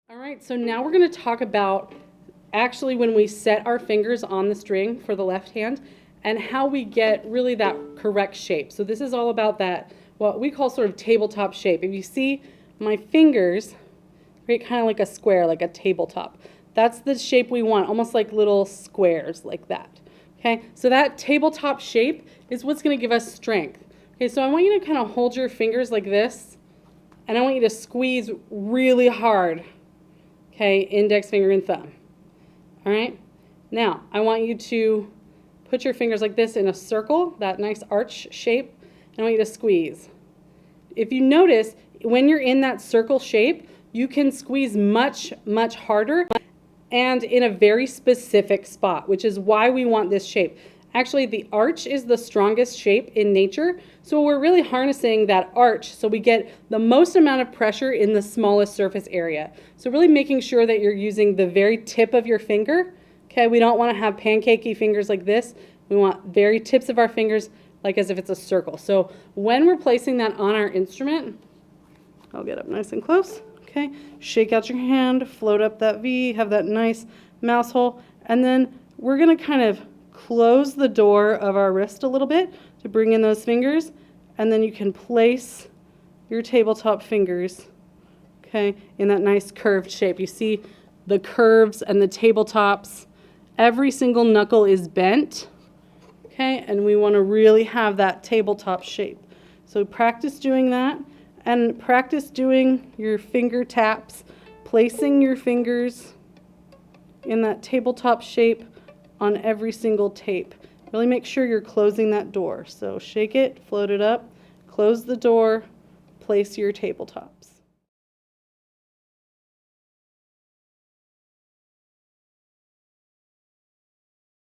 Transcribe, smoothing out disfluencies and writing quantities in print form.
All right, so now we're going to talk about actually when we set our fingers on the string for the left hand and how we get really that correct shape. So this is all about that, what we call sort of tabletop shape. If you see my fingers, create kind of like a square, like a tabletop. That's the shape we want, almost like little squares like that. Okay, so that tabletop shape is what's going to give us strength. Okay, so I want you to kind of hold your fingers like this, and I want you to squeeze really hard. Okay, index finger and thumb. All right, now I want you to put your fingers like this in a circle, that nice arch shape, and I want you to squeeze. If you notice, when you're in that circle shape, you can squeeze much, much harder and in a very specific spot, which is why we want this shape. Actually, the arch is the strongest shape in nature, so we're really harnessing that arch so we get the most amount of pressure in the smallest surface area. So really making sure that you're using the very tip of your finger. Okay, we don't want to have pancakey fingers like this. We want very tips of our fingers like as if it's a circle. So when we're placing that on our instrument, I'll get up nice and close. Okay, shake out your hand, float up that V, have that nice mouse hole, and then we're going to kind of close the door of our wrist a little bit to bring in those fingers, and then you can place your tabletop fingers, okay, in that nice curved shape. You see the curves and the tabletops. Every single knuckle is bent, okay, and we want to really have that tabletop shape. So practice doing that. And practice doing your finger taps, placing your fingers in that tabletop shape on every single tape. Really make sure you're closing that door. So shake it, float it up, close the door, place your tabletops.